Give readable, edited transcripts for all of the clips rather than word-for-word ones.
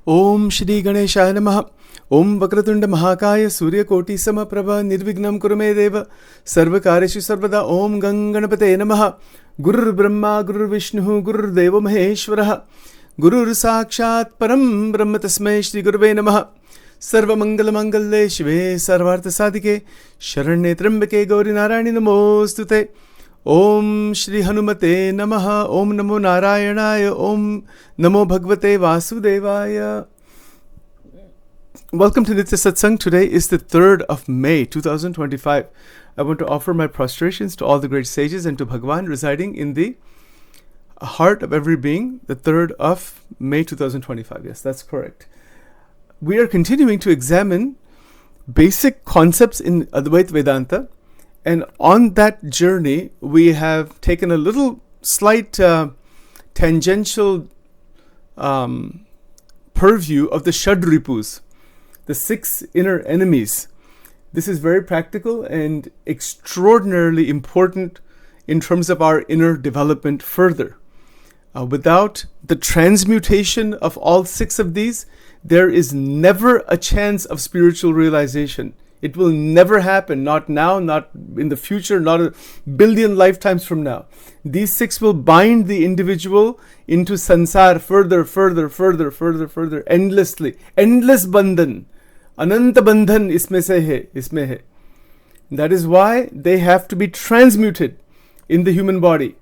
Om Shri Ganeshaya Namaha. Om Vakratunda Mahakaya Surya Koti Samaprabha Nirvignam Kurume Deva Sarvakareshu Sarvada. Om Ganganapate Namaha. Gurur Brahma Gurur Vishnu Gurur Deva Maheshwaraha. Gurur Sakshat Param Brahma Tasmai Shri Guruve Namaha. Sarva Mangala Mangalle Shive Sarvartha Sadike Sharanye Trambake Gauri Narayani Namostute. Om Shri Hanumate Namaha. Om Namo Narayanaya. Om Namo Bhagavate Vasudevaya. Welcome to Nitya Satsang. Today is the 3rd of May 2025. I want to offer my prostrations to all the great sages and to Bhagwan residing in the heart of every being, the 3rd of May 2025. Yes, that's correct. We are continuing to examine basic concepts in Advaita Vedanta. And on that journey, we have taken a little slight tangential purview of the Shadripus, the 6 inner enemies. This is very practical and extraordinarily important in terms of our inner development further. Without the transmutation of all 6 of these, there is never a chance of spiritual realization. It will never happen, not now, not in the future, not a billion lifetimes from now. These 6 will bind the individual into sansar further, endlessly. Endless bandhan. Ananta bandhan isme hai. That is why they have to be transmuted in the human body.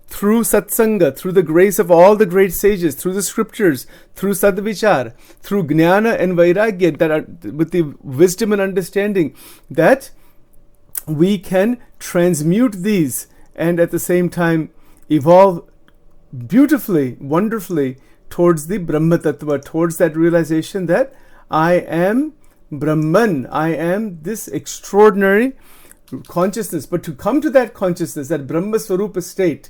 Through satsanga, through the grace of all the great sages, through the scriptures, through sadvichar, through jnana and vairagya, that are with the wisdom and understanding, that we can transmute these and at the same time evolve beautifully, wonderfully towards the Brahma Tattva, towards that realization that I am Brahman, I am this extraordinary consciousness. But to come to that consciousness, that Brahma Swarupa state,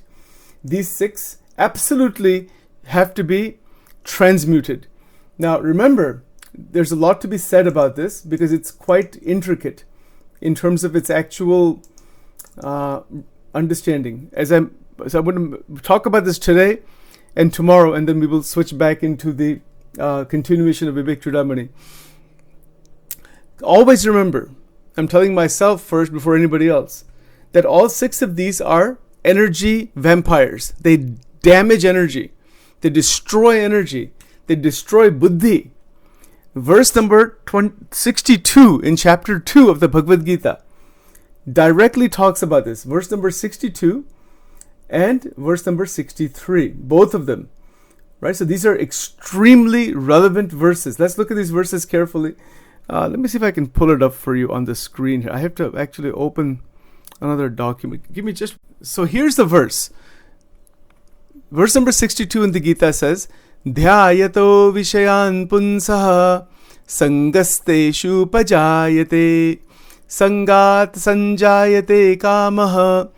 these 6 absolutely have to be transmuted. Now remember, there's a lot to be said about this because it's quite intricate in terms of its actual understanding. So I'm going to talk about this today and tomorrow, and then we will switch back into the continuation of Vivek Chudamani. Always remember, I'm telling myself first before anybody else, that all 6 of these are energy vampires. They damage energy. They destroy energy. They destroy buddhi. Verse number 62 in chapter 2 of the Bhagavad Gita directly talks about this. Verse number 62 and verse number 63. Both of them. Right? So these are extremely relevant verses. Let's look at these verses carefully. Let me see if I can pull it up for you on the screen here. I have to actually open another document. Give me just... So here's the verse. Verse number 62 in the Gita says, Dhyayato vishayan punsaha sangasteshu pajayate sangat sanjayate kamaha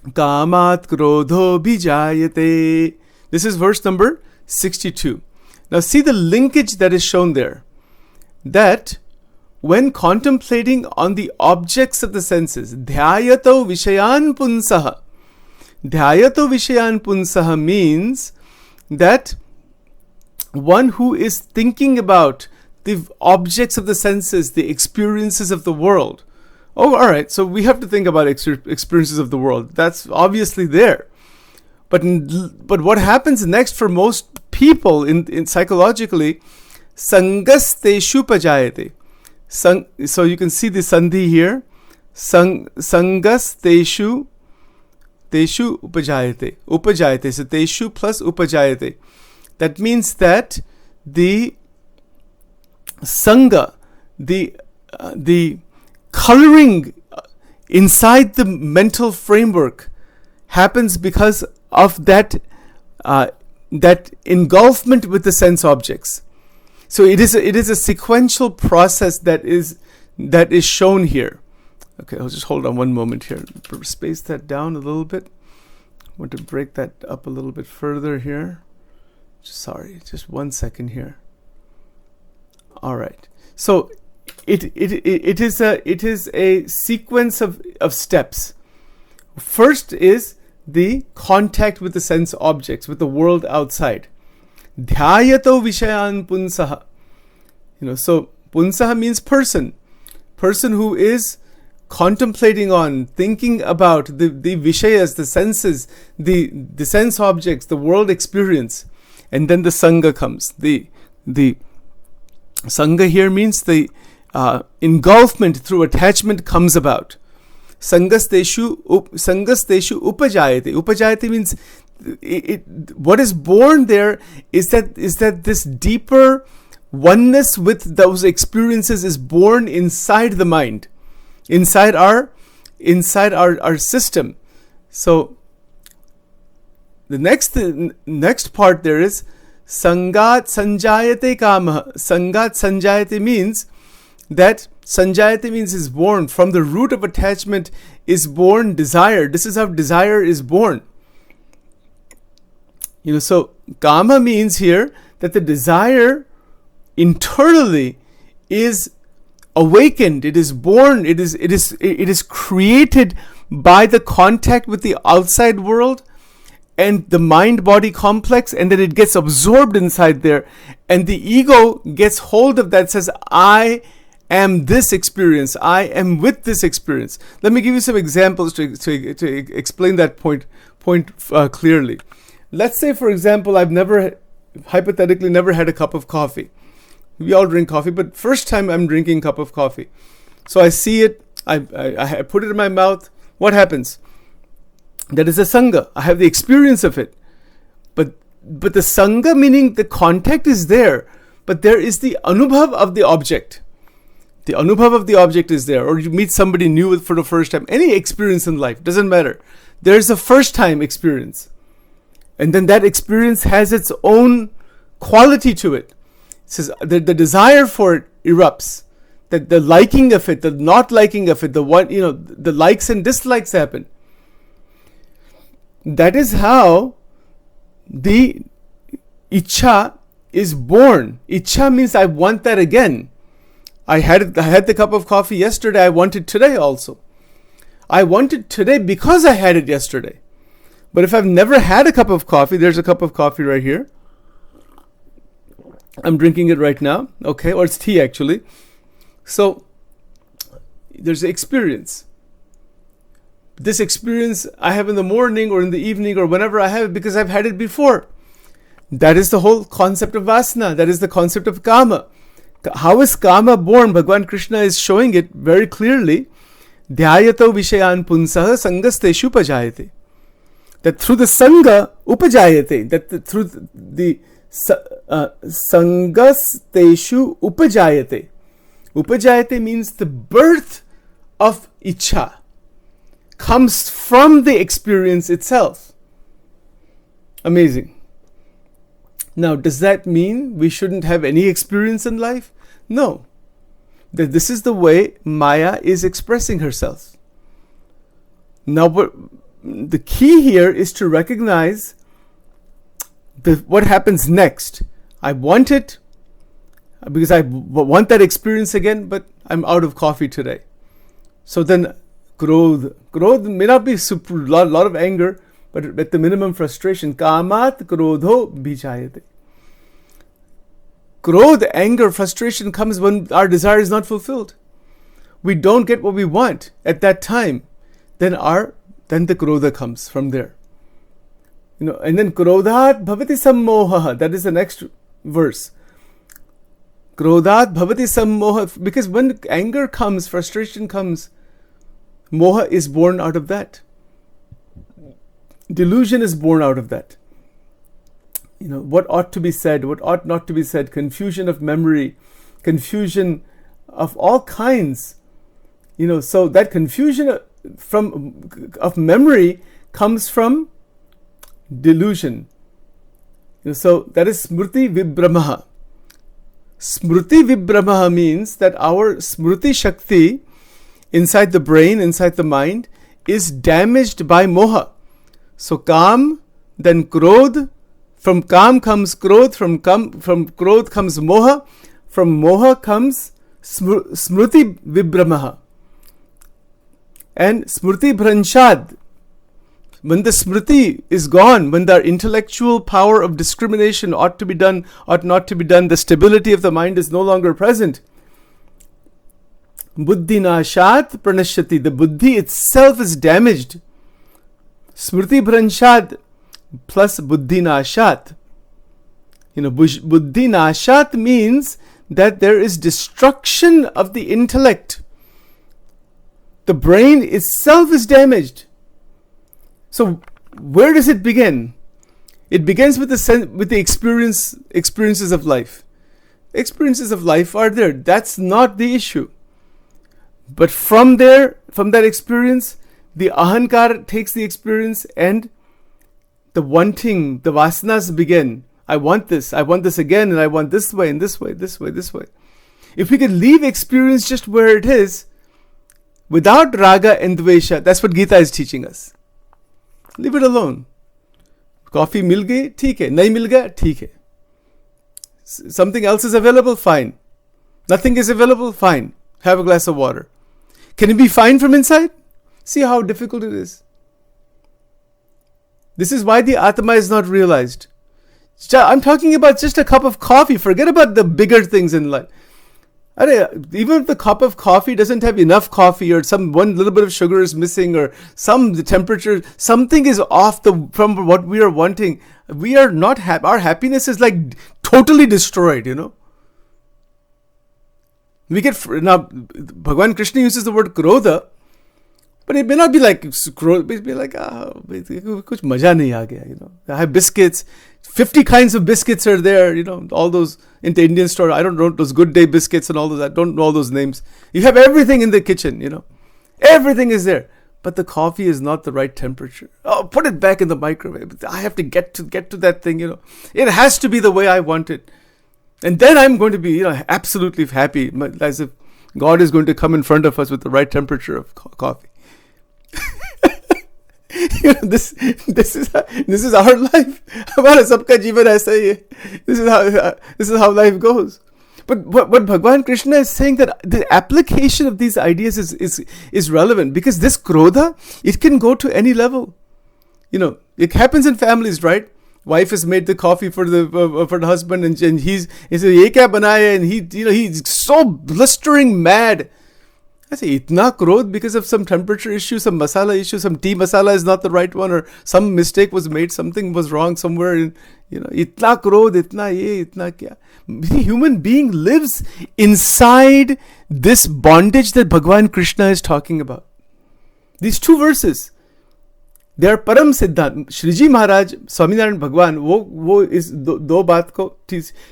kamat krodho bijayate. This is verse number 62. Now see the linkage that is shown there. That when contemplating on the objects of the senses, dhyayato vishayan punsaha. Dhyayato vishayan punsaha means that one who is thinking about the objects of the senses, the experiences of the world. Oh, all right, so we have to think about experiences of the world. That's obviously there. But what happens next for most people in psychologically, sangasteshu pajayate. So you can see the sandhi here. Sangas teshu upajayate. Upajayate. So teshu plus upajayate. That means that the sangha, the coloring inside the mental framework happens because of that engulfment with the sense objects. So it is a sequential process that is shown here. Okay, I'll just hold on one moment here. Space that down a little bit. I want to break that up a little bit further here. Sorry, just 1 second here. All right. So it is a sequence of steps. First is the contact with the sense objects, with the world outside. Dhyayato vishayan punsaha. So punsaha means person. Person who is contemplating on, thinking about the vishayas, the senses, the sense objects, the world experience. And then the sangha comes. The sangha here means the engulfment through attachment comes about. Sangasteshu upajayate. Upajayate means what is born there is that this deeper oneness with those experiences is born inside the mind, inside our system. So the next part there is sangat sanjayate kama. Sangat sanjayate means that sanjayate means is born from the root of attachment is born desire. This is how desire is born. So kama means here that the desire internally is awakened. It is born. It is created by the contact with the outside world and the mind-body complex, and then it gets absorbed inside there, and the ego gets hold of that, says, I am this experience. I am with this experience. Let me give you some examples to explain that point clearly. Let's say, for example, I've hypothetically never had a cup of coffee. We all drink coffee, but first time I'm drinking a cup of coffee. So I see it, I put it in my mouth. What happens? That is a sangha. I have the experience of it. But the sangha, meaning the contact is there, but there is the anubhav of the object. The anubhav of the object is there. Or you meet somebody new for the first time. Any experience in life, doesn't matter. There's a first time experience. And then that experience has its own quality to it. It says the desire for it erupts. The liking of it, the not liking of it, the likes and dislikes happen. That is how the ichha is born. Ichha means I want that again. I had the cup of coffee yesterday. I want it today also. I want it today because I had it yesterday. But if I've never had a cup of coffee, there's a cup of coffee right here. I'm drinking it right now. Okay, or it's tea actually. So there's an experience. This experience I have in the morning or in the evening or whenever I have it because I've had it before. That is the whole concept of vasana. That is the concept of kama. How is kama born? Bhagavan Krishna is showing it very clearly. Dhyayato vishayan punsaha sangasteshu upajayate. That through the sangha upajayate. That through the sangasteshu upajayate. Upajayate means the birth of ichha comes from the experience itself. Amazing. Now, does that mean we shouldn't have any experience in life? No. That this is the way Maya is expressing herself. Now, the key here is to recognize what happens next. I want it because I want that experience again, but I'm out of coffee today. So then Krodh may not be lot of anger, but at the minimum frustration. Kamat krodho bhichayate. Krodh, anger, frustration comes when our desire is not fulfilled. We don't get what we want at that time. Then the krodha comes from there. And then krodhat bhavati sammoha. That is the next verse. Krodhat bhavati sammoha. Because when anger comes, frustration comes, moha is born out of that. Delusion is born out of that. What ought to be said, what ought not to be said, confusion of memory, confusion of all kinds. So that confusion of memory comes from delusion. So that is smriti vibhramaha. Smriti vibhramaha means that our smriti shakti inside the brain, inside the mind, is damaged by moha. So kam, then krodh. From kam comes krodh. From krodh comes moha. From moha comes smriti vibhramaha. And smriti bhranshad. When the smriti is gone, when the intellectual power of discrimination ought to be done, ought not to be done, the stability of the mind is no longer present. Buddhi nashat pranashyati. The buddhi itself is damaged. Smriti bhranshad plus buddhi nashat. Buddhi nashat means that there is destruction of the intellect. The brain itself is damaged. So where does it begin? It begins with the experiences of life. Experiences of life are there. That's not the issue. But from that experience, the ahankar takes the experience, and the wanting, the vasanas begin. I want this again, and I want this way, and this way, this way, this way. If we could leave experience just where it is, without raga and dvesha, that's what Gita is teaching us. Leave it alone. Coffee mil gayi, theek hai. Nahi mil gaya, theek hai. Something else is available, fine. Nothing is available, fine. Have a glass of water. Can it be fine from inside? See how difficult it is. This is why the Atma is not realized. I'm talking about just a cup of coffee. Forget about the bigger things in life. Even if the cup of coffee doesn't have enough coffee, or one little bit of sugar is missing, or the temperature, something is off from what we are wanting, we are not happy. Our happiness is like totally destroyed, We get, now, Bhagavan Krishna uses the word krodha, but it may not be like krodha, it may be like, kuch maja nahi aa gaya, I have biscuits, 50 kinds of biscuits are there, all those in the Indian store. I don't know those Good Day biscuits and all those. I don't know all those names. You have everything in the kitchen, Everything is there. But the coffee is not the right temperature. Oh, put it back in the microwave. I have to get to that thing, It has to be the way I want it. And then I'm going to be, absolutely happy, as if God is going to come in front of us with the right temperature of coffee. This is our life. हमारा सबका जीवन ऐसा ही है. This is how life goes. But what Bhagavan Krishna is saying, that the application of these ideas is relevant, because this krodha, it can go to any level. It happens in families, right? Wife has made the coffee for the husband, and he says, "Ye kya banaya?" And he's so blistering mad. I say, itna krodh because of some temperature issue, some masala issue, some tea masala is not the right one, or some mistake was made, something was wrong somewhere. Itna krodh, itna ye, itna kya. The human being lives inside this bondage that Bhagavan Krishna is talking about. These two verses, they are param siddhant. Shriji Maharaj, Swaminarayan Bhagwan, wo is do baat ko,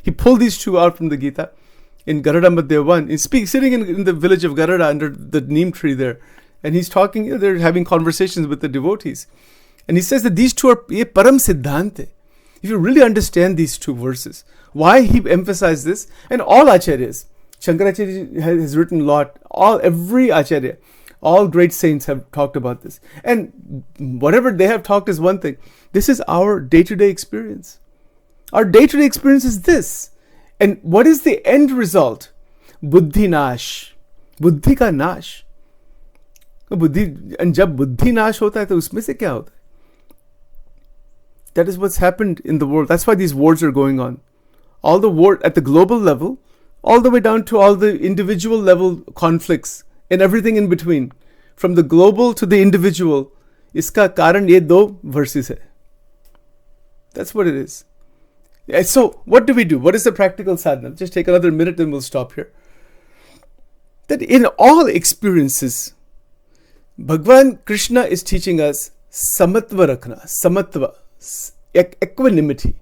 he pulled these two out from the Gita. In Garada Madhya 1, he's sitting in the village of Garada under the neem tree there. And he's talking, they're having conversations with the devotees. And he says that these two are ye param siddhante. If you really understand these two verses, why he emphasized this, and all acharyas, Shankaracharya has written a lot, every acharya, all great saints have talked about this. And whatever they have talked is one thing. This is our day-to-day experience. Our day-to-day experience is this. And what is the end result? Buddhi nash. Buddhi ka nash. And jab buddhi nash hota hai, to usme se kya hota hai? That is what's happened in the world. That's why these wars are going on. All the war at the global level, all the way down to all the individual level conflicts and everything in between. From the global to the individual, iska karan ye do verses hai. That's what it is. So, what do we do? What is the practical sadhana? Just take another minute and we'll stop here. That in all experiences, Bhagavan Krishna is teaching us samatva rakhna, samatva, equanimity.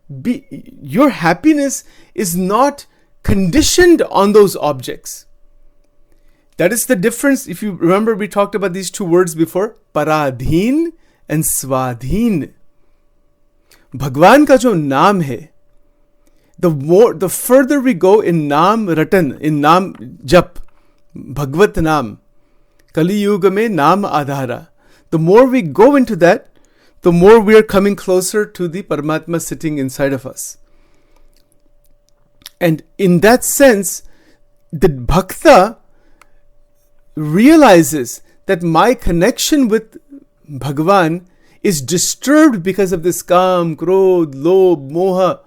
Your happiness is not conditioned on those objects. That is the difference. If you remember, we talked about these two words before, paradhin and swadhin. Bhagwan ka jo naam hai, the further we go in naam ratan, in naam jap, Bhagvat naam, Kali Yuga mein naam adhara, the more we go into that, the more we are coming closer to the Paramatma sitting inside of us. And in that sense, the bhakta realizes that my connection with Bhagavan is disturbed because of this kam, krodh, lobh, moha,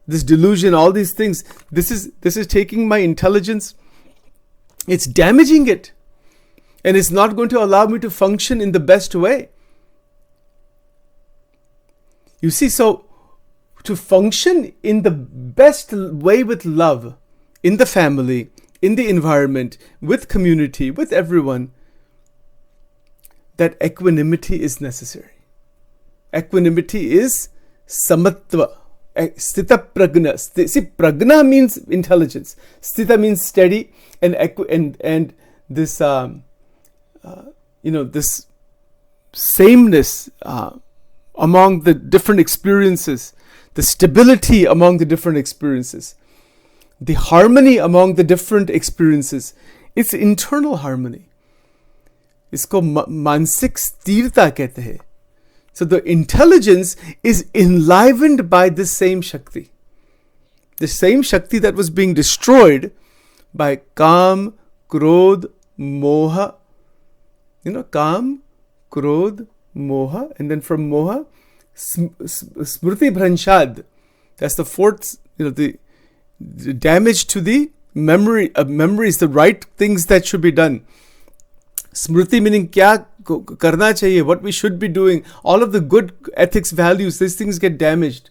this delusion, all these things. This is taking my intelligence. It's damaging it. And it's not going to allow me to function in the best way. You see, so to function in the best way with love, in the family, in the environment, with community, with everyone, that equanimity is necessary. Equanimity is samatva, sthita pragna. See, pragna means intelligence. Sthita means steady, and this this sameness among the different experiences, the stability among the different experiences, the harmony among the different experiences. It's internal harmony. इसको मानसिक स्थिरता कहते हैं. So the intelligence is enlivened by this same Shakti. The same Shakti that was being destroyed by Kam, Krodh, Moha. Kam, Krodh, Moha. And then from Moha, Smriti Bhranshad. That's the fourth, the damage to the memory of memories, the right things that should be done. Smriti meaning kya karna chahiye, what we should be doing, all of the good ethics, values, these things get damaged.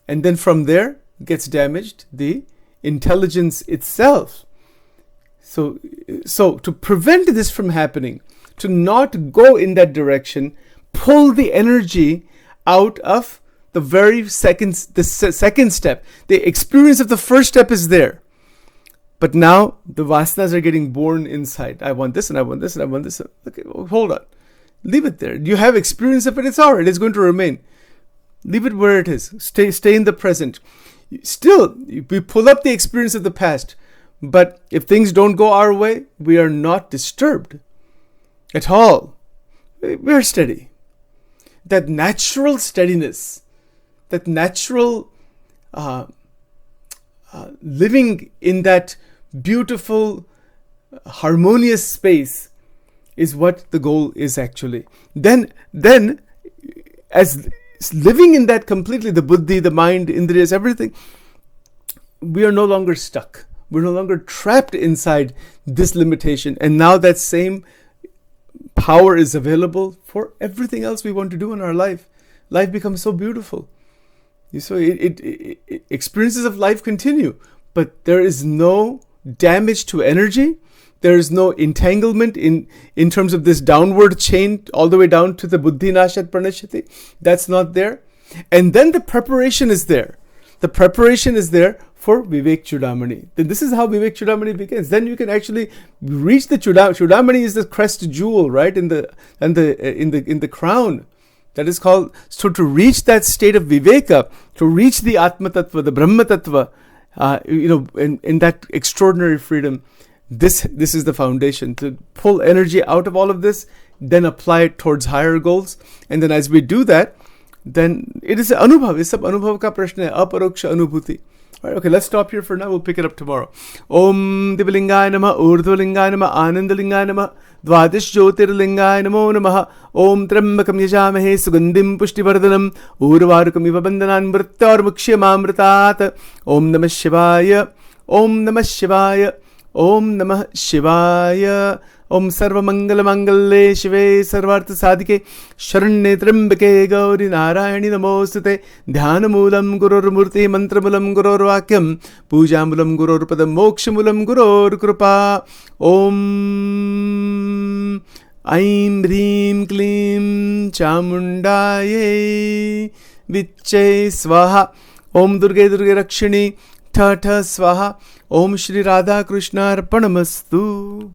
And then from there gets damaged the intelligence itself. So to prevent this from happening, to not go in that direction, pull the energy out of the second step. The experience of the first step is there. But now the vasanas are getting born inside. I want this and I want this and I want this. Okay, hold on. Leave it there. You have experience of it. It's all right. It's going to remain. Leave it where it is. Stay in the present. Still, we pull up the experience of the past. But if things don't go our way, we are not disturbed at all. We are steady. That natural steadiness, that natural living in that beautiful, harmonious space is what the goal is actually. Then as living in that completely, the buddhi, the mind, indriyas, everything, we are no longer stuck. We're no longer trapped inside this limitation. And now that same power is available for everything else we want to do in our life. Life becomes so beautiful. So experiences of life continue, but there is no damage to energy. There is no entanglement in terms of this downward chain all the way down to the buddhi nashat pranashyati. That's not there. And then the preparation is there. The preparation is there for Vivek Chudamani. Then this is how Vivek Chudamani begins. Then you can actually reach the Chudamani is the crest jewel, right? In the crown. That is called, so to reach that state of Viveka, to reach the Atma Tattva, the Brahma Tattva, in that extraordinary freedom, this is the foundation. To pull energy out of all of this, then apply it towards higher goals. And then as we do that, then it is anubhav. It's sab anubhav ka prashna hai, aparoksha anubhuti. All right, okay, let's stop here for now. We'll pick it up tomorrow. Om Divalingaya Namah, Urdhvalingaya Namah, Anandalingaya Namah, Dvadish Jyotirlingaya Namo Namah, Om Trambakam Yajamahe, Sugandim Pushtivardhanam, Urvarukam Ivabandanan Mritya Mukshya Om Namah Shivaya, Om Namah Shivaya, Om Namah Shivaya. Om Sarva Mangala Mangalle Shive Sarvartha Sadhike Sharanye Trambake Gauri Narayani Namostute Dhyanamoolam Gurur Murti Mantramulam Gurur Vakyam Pujamulam Gurur Padam Mokshamulam Gurur Krupa Om Aim Hrim Klim Chamundaye Vichye Swaha Om Durge Durge Rakshini Tha Tha Swaha Om Shri Radha Krishna Arpanamastu.